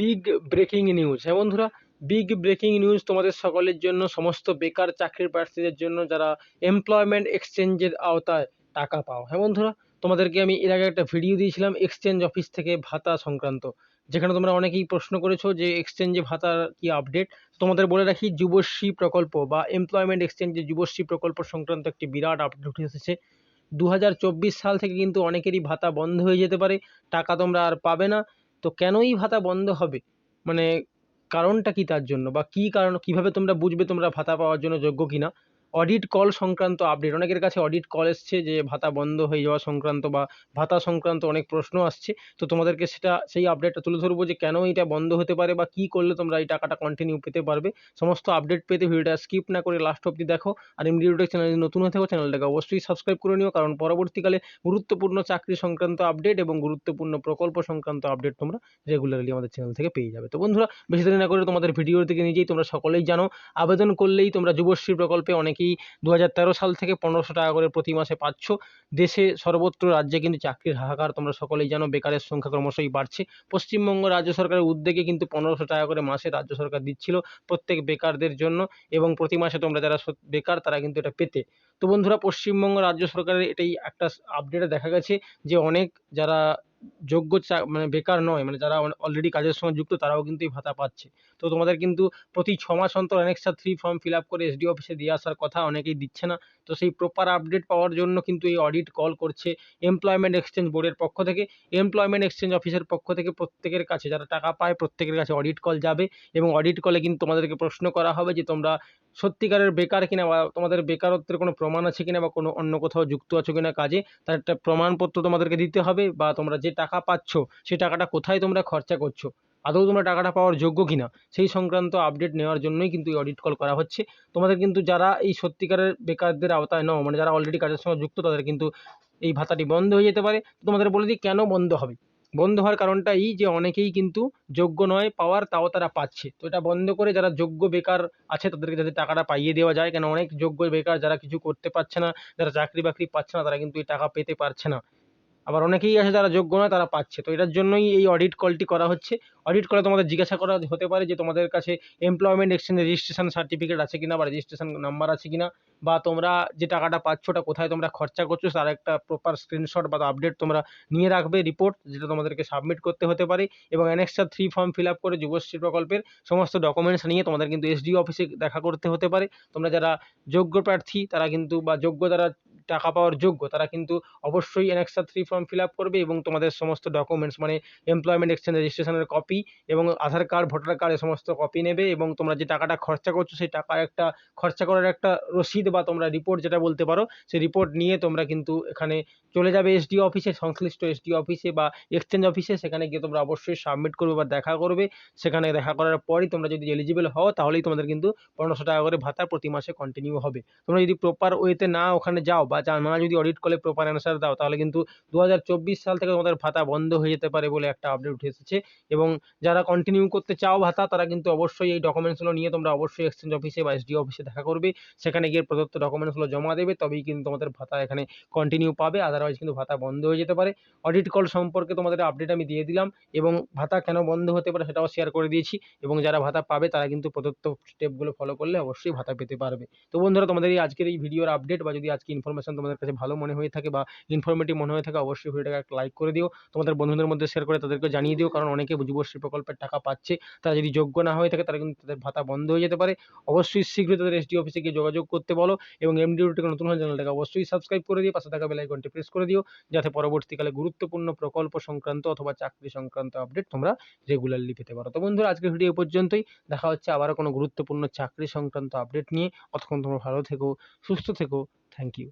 Big breaking news. হ্যাঁ বন্ধুরা, big breaking news তোমাদের সকলের জন্য, সমস্ত বেকার চাকরির প্রার্থীদের জন্য যারা এমপ্লয়মেন্ট এক্সচেঞ্জের আওতায় টাকা পাও। হ্যাঁ বন্ধুরা, তোমাদেরকে আমি এর আগে একটা ভিডিও দিয়েছিলাম এক্সচেঞ্জ অফিস থেকে ভাতা সংক্রান্ত, যেখানে তোমরা অনেকেই প্রশ্ন করেছো যে এক্সচেঞ্জে ভাতার কি আপডেট। তোমাদের বলে রাখি, যুবশ্রী প্রকল্প বা এমপ্লয়মেন্ট এক্সচেঞ্জে যুবশ্রী প্রকল্প সংক্রান্ত একটি বিরাট আপডেট উঠে এসেছে। 2024 সাল থেকে কিন্তু অনেকেরই ভাতা বন্ধ হয়ে যেতে পারে, টাকা তোমরা আর পাবে না। তো কেনই ভাতা বন্ধ হবে, মানে কারণটা কি তার জন্য, বা কি কারণ, কিভাবে তোমরা বুঝবে তোমরা ভাতা পাওয়ার জন্য যোগ্য কিনা। অডিট কল সংক্রান্ত আপডেট, অনেকের কাছে অডিট কল এসছে যে ভাতা বন্ধ হয়ে যাওয়া সংক্রান্ত বা ভাতা সংক্রান্ত অনেক প্রশ্ন আসছে। তো তোমাদেরকে সেই আপডেটটা তুলে ধরবো যে কেন এটা বন্ধ হতে পারে বা কি করলে তোমরা এই টাকাটা কন্টিনিউ পেতে পারবে। সমস্ত আপডেট পেতে ভিডিওটা স্কিপ না করে লাস্ট অবধি দেখো। আর এমডি রুটেক চ্যানেলে নতুন হয়ে থাকো, চ্যানেলটাকে অবশ্যই সাবস্ক্রাইব করে নিও, কারণ পরবর্তীকালে গুরুত্বপূর্ণ চাকরি সংক্রান্ত আপডেট এবং গুরুত্বপূর্ণ প্রকল্প সংক্রান্ত আপডেট তোমরা রেগুলারলি আমাদের চ্যানেল থেকে পেয়ে যাবে। তো বন্ধুরা, বেশি দেরি না করে তোমাদের ভিডিও থেকে নিজেই তোমরা সকলেই জানো, আবেদন করলেই তোমরা যুবশ্রী প্রকল্পে অনেকেই 2013 সাল থেকে 1500 টাকা করে প্রতি মাসে পাচ্ছ। দেশে সর্বত্র রাজ্যে কিন্তু চাকরির হাহাকার, তোমরা সকলেই জানো, বেকারের সংখ্যা ক্রমশই বাড়ছে। পশ্চিমবঙ্গ রাজ্য সরকারের উদ্যোগে কিন্তু 1500 টাকা করে মাসে রাজ্য সরকার দিচ্ছিল প্রত্যেক বেকারদের জন্য, এবং প্রতি মাসে তোমরা যারা বেকার তারা কিন্তু এটা পেতে। তো বন্ধুরা, পশ্চিমবঙ্গ রাজ্য সরকারের এটাই একটা আপডেটে দেখা গেছে যে অনেক যারা যোগ্য মানে বেকার নয়, মানে যারা অলরেডি কাজের সঙ্গে যুক্ত, তারাও কিন্তু এই ভাতা পাচ্ছে। তো তোমাদের কিন্তু প্রতি 6 মাস অন্তর অ্যানেক্সার 3 ফর্ম ফিল আপ করে এসডি অফিসে দিয়ে আসার কথা, অনেকেই দিচ্ছে না। তো সেই প্রপার আপডেট পাওয়ার জন্য কিন্তু এই অডিট কল করছে এমপ্লয়মেন্ট এক্সচেঞ্জ বোর্ডের পক্ষ থেকে। এমপ্লয়মেন্ট এক্সচেঞ্জ অফিসের পক্ষ থেকে প্রত্যেকের কাছে, যারা টাকা পায় প্রত্যেকের কাছে অডিট কল যাবে, এবং অডিট কলে কিন্তু তোমাদেরকে প্রশ্ন করা হবে যে তোমরা সত্যিকারের বেকার কিনা, বা তোমাদের বেকারত্বের কোনো প্রমাণ আছে কিনা, বা কোনো অন্য কোথাও যুক্ত আছো কিনা কাজে, তার একটা প্রমাণপত্র তোমাদেরকে দিতে হবে। বা তোমরা যে টাকা পাচ্ছ সেই টাকাটা কোথায় তোমরা খরচা করছো, আদৌ তোমরা টাকাটা পাওয়ার যোগ্য কিনা, সেই সংক্রান্ত আপডেট নেওয়ার জন্যই কিন্তু এই অডিট কল করা হচ্ছে। তোমাদের কিন্তু যারা এই সত্যিকারের বেকারদের আওতায় নও, মানে যারা অলরেডি কাজের সঙ্গে যুক্ত, তাদের কিন্তু এই ভাতাটি বন্ধ হয়ে যেতে পারে। তোমাদের বলে দিই কেন বন্ধ হবে। বন্ধ হওয়ার কারণটা এই যে অনেকেই কিন্তু যোগ্য নয় পাওয়ার, তাও তারা পাচ্ছে। তো এটা বন্ধ করে যারা যোগ্য বেকার আছে তাদেরকে যাতে টাকাটা পাইয়ে দেওয়া যায়, কেন অনেক যোগ্য বেকার যারা কিছু করতে পারছে না, যারা চাকরি বাকরি পাচ্ছে না, তারা কিন্তু এই টাকা পেতে পারছে না। আবার অনেকেই আছে যারা যোগ্য নয়, তারা পাচ্ছে। তো এটার জন্যই এই অডিট কলটি করা হচ্ছে। অডিট কলে তোমাদের জিজ্ঞাসা করা হতে পারে যে তোমাদের কাছে এমপ্লয়মেন্ট এক্সচেঞ্জ রেজিস্ট্রেশন সার্টিফিকেট আছে কিনা, বা রেজিস্ট্রেশন নাম্বার আছে কিনা, বা তোমরা যে টাকাটা পাচ্ছ ওটা কোথায় তোমরা খরচা করছো তার একটা প্রপার স্ক্রিনশট বা আপডেট তোমরা নিয়ে রাখবে, রিপোর্ট, যেটা তোমাদেরকে সাবমিট করতে হতে পারে। এবং অ্যানেক্সার 3 ফর্ম ফিল আপ করে যুবশ্রী প্রকল্পের সমস্ত ডকুমেন্টস নিয়ে তোমাদের কিন্তু এসডিও অফিসে দেখা করতে হতে পারে। তোমরা যারা যোগ্য প্রার্থী তারা কিন্তু, বা যোগ্য যারা টাকা পাওয়ার যোগ্য, তারা কিন্তু অবশ্যই অ্যানেক্সার 3 ফর্ম ফিল আপ করবে, এবং তোমাদের সমস্ত ডকুমেন্টস, মানে এমপ্লয়মেন্ট এক্সচেঞ্জ রেজিস্ট্রেশনের কপি এবং আধার কার্ড, ভোটার কার্ড, এই সমস্ত কপি নেবে। এবং তোমরা যে টাকাটা খরচা করছো সেই টাকার একটা, খরচা করার একটা রসিদ বা তোমরা রিপোর্ট যেটা বলতে পারো, সেই রিপোর্ট নিয়ে তোমরা কিন্তু এখানে চলে যাবে এসডিও অফিসে, সংশ্লিষ্ট এসডিও অফিসে বা এক্সচেঞ্জ অফিসে। সেখানে গিয়ে তোমরা অবশ্যই সাবমিট করবে বা দেখা করবে। সেখানে দেখা করার পরই তোমরা যদি এলিজিবল হও, তাহলেই তোমাদের কিন্তু 1500 টাকা করে ভাতা প্রতি মাসে কন্টিনিউ হবে। তোমরা যদি প্রপার ওয়েতে না ওখানে যাও, বা না যদি অডিট কলে প্রপার অ্যান্সার দাও, তাহলে কিন্তু 2024 সাল থেকে তোমাদের ভাতা বন্ধ হয়ে যেতে পারে বলে একটা আপডেট উঠে এসেছে। এবং যারা কন্টিনিউ করতে চাও ভাতা, তারা কিন্তু অবশ্যই এই ডকুমেন্টসগুলো নিয়ে তোমরা অবশ্যই এক্সচেঞ্জ অফিসে বা এসডিও অফিসে দেখা করবে। সেখানে গিয়ে প্রদত্ত ডকুমেন্টসগুলো জমা দেবে, তবেই কিন্তু তোমাদের ভাতা এখানে কন্টিনিউ পাবে, আদারওয়াইজ কিন্তু ভাতা বন্ধ হয়ে যেতে পারে। অডিট কল সম্পর্কে তোমাদের আপডেট আমি দিয়ে দিলাম, এবং ভাতা কেন বন্ধ হতে পারে সেটাও শেয়ার করে দিয়েছি। এবং যারা ভাতা পাবে তারা কিন্তু প্রদত্ত স্টেপগুলো ফলো করলে অবশ্যই ভাতা পেতে পারবে। তো বন্ধুরা, তোমাদের এই আজকের এই ভিডিওর আপডেট, বা যদি আজকে ইনফরমেশন তোমাদের কাছে ভালো মনে হয়ে থাকে বা ইনফরমেটিভ মনে হয়ে থাকে, অবশ্যই ভিডিওটাকে একটা লাইক করে দিও। তোমাদের বন্ধুদের মধ্যে শেয়ার করে তাদেরকে জানিয়ে দিও, কারণ অনেকে যুবশ্রী প্রকল্পের টাকা পাচ্ছে, তারা যদি যোগ্য না হয়ে থাকে তারা কিন্তু তাদের ভাতা বন্ধ হয়ে যেতে পারে। অবশ্যই শীঘ্রই তাদের এসডি অফিসে গিয়ে যোগাযোগ করতে বলো, এবং এমডি রুটিকে নতুন হলে চ্যানেলটাকে অবশ্যই সাবস্ক্রাইব করে দিও, পাশে থাকা বেল আইকনটি প্রেস করে দিও, যাতে পরবর্তীকালে গুরুত্বপূর্ণ প্রকল্প সংক্রান্ত অথবা চাকরি সংক্রান্ত আপডেট তোমরা রেগুলারলি পেতে পারো। তো বন্ধুরা, আজকের ভিডিও পর্যন্তই। দেখা হচ্ছে আবারও কোনো গুরুত্বপূর্ণ চাকরি সংক্রান্ত আপডেট নিয়ে। ততক্ষণ তোমরা ভালো থেকো, সুস্থ থেকো। Thank you.